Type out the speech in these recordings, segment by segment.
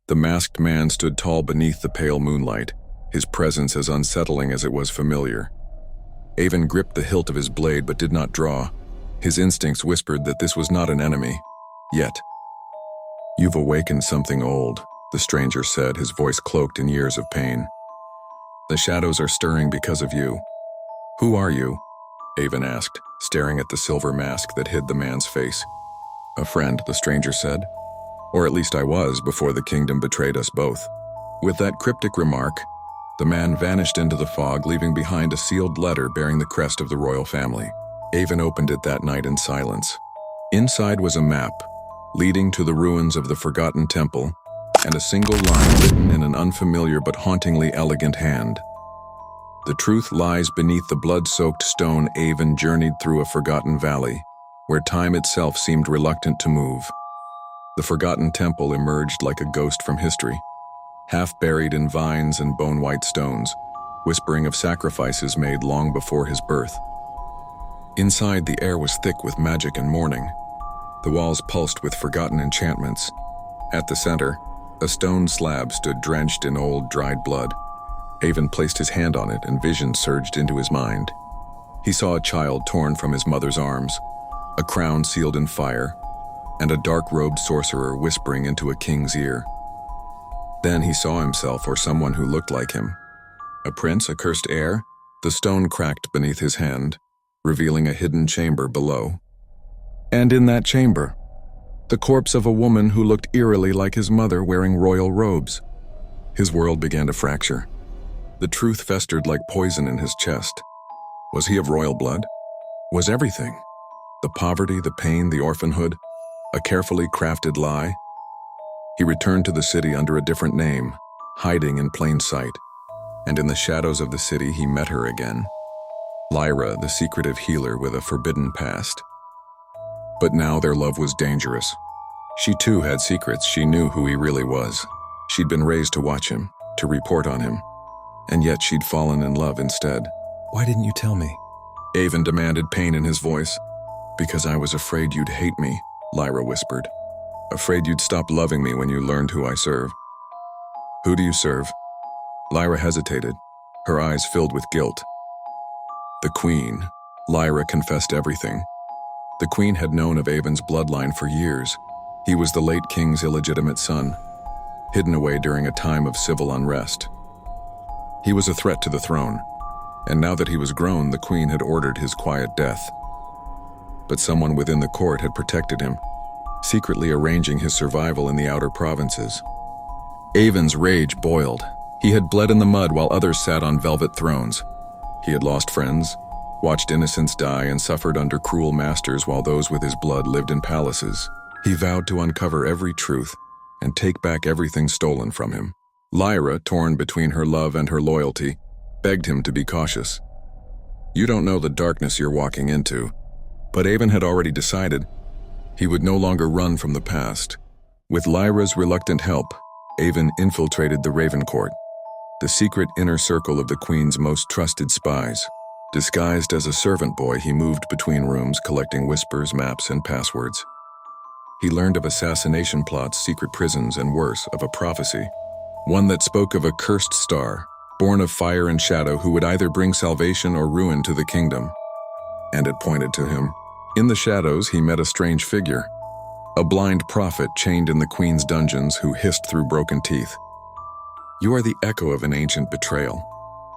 The masked man stood tall beneath the pale moonlight, his presence as unsettling as it was familiar. Avon gripped the hilt of his blade but did not draw. His instincts whispered that this was not an enemy. Yet. "You've awakened something old," the stranger said, his voice cloaked in years of pain. "The shadows are stirring because of you." "Who are you?" Avon asked, staring at the silver mask that hid the man's face. "A friend," the stranger said. "Or at least I was before the kingdom betrayed us both." With that cryptic remark, the man vanished into the fog, leaving behind a sealed letter bearing the crest of the royal family. Avon opened it that night in silence. Inside was a map, leading to the ruins of the Forgotten Temple, and a single line written in an unfamiliar but hauntingly elegant hand. "The truth lies beneath the blood-soaked stone." Avon journeyed through a forgotten valley, where time itself seemed reluctant to move. The Forgotten Temple emerged like a ghost from history, half buried in vines and bone-white stones, whispering of sacrifices made long before his birth. Inside, the air was thick with magic and mourning. The walls pulsed with forgotten enchantments. At the center, a stone slab stood drenched in old, dried blood. Avon placed his hand on it, and vision surged into his mind. He saw a child torn from his mother's arms, a crown sealed in fire, and a dark-robed sorcerer whispering into a king's ear. Then he saw himself, or someone who looked like him. A prince, a cursed heir? The stone cracked beneath his hand, revealing a hidden chamber below. And in that chamber, the corpse of a woman who looked eerily like his mother, wearing royal robes. His world began to fracture. The truth festered like poison in his chest. Was he of royal blood? Was everything? The poverty, the pain, the orphanhood, a carefully crafted lie? He returned to the city under a different name, hiding in plain sight. And in the shadows of the city, he met her again. Lyra, the secretive healer with a forbidden past. But now their love was dangerous. She too had secrets. She knew who he really was. She'd been raised to watch him, to report on him. And yet she'd fallen in love instead. "Why didn't you tell me?" Avon demanded, pain in his voice. "Because I was afraid you'd hate me," Lyra whispered. "Afraid you'd stop loving me when you learned who I serve." "Who do you serve?" Lyra hesitated, her eyes filled with guilt. "The Queen." Lyra confessed everything. The Queen had known of Avon's bloodline for years. He was the late king's illegitimate son, hidden away during a time of civil unrest. He was a threat to the throne, and now that he was grown, the Queen had ordered his quiet death. But someone within the court had protected him, secretly arranging his survival in the outer provinces. Avon's rage boiled. He had bled in the mud while others sat on velvet thrones. He had lost friends, watched innocents die, and suffered under cruel masters while those with his blood lived in palaces. He vowed to uncover every truth and take back everything stolen from him. Lyra, torn between her love and her loyalty, begged him to be cautious. "You don't know the darkness you're walking into." But Avon had already decided he would no longer run from the past. With Lyra's reluctant help, Avon infiltrated the Raven Court, the secret inner circle of the Queen's most trusted spies. Disguised as a servant boy, he moved between rooms, collecting whispers, maps, and passwords. He learned of assassination plots, secret prisons, and worse, of a prophecy. One that spoke of a cursed star, born of fire and shadow, who would either bring salvation or ruin to the kingdom. And it pointed to him. In the shadows, he met a strange figure, a blind prophet chained in the Queen's dungeons who hissed through broken teeth. "You are the echo of an ancient betrayal.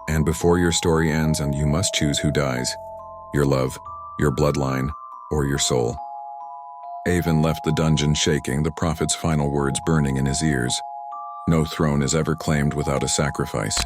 And before your story ends, and you must choose who dies, your love, your bloodline, or your soul." Avon left the dungeon shaking, the prophet's final words burning in his ears. "No throne is ever claimed without a sacrifice."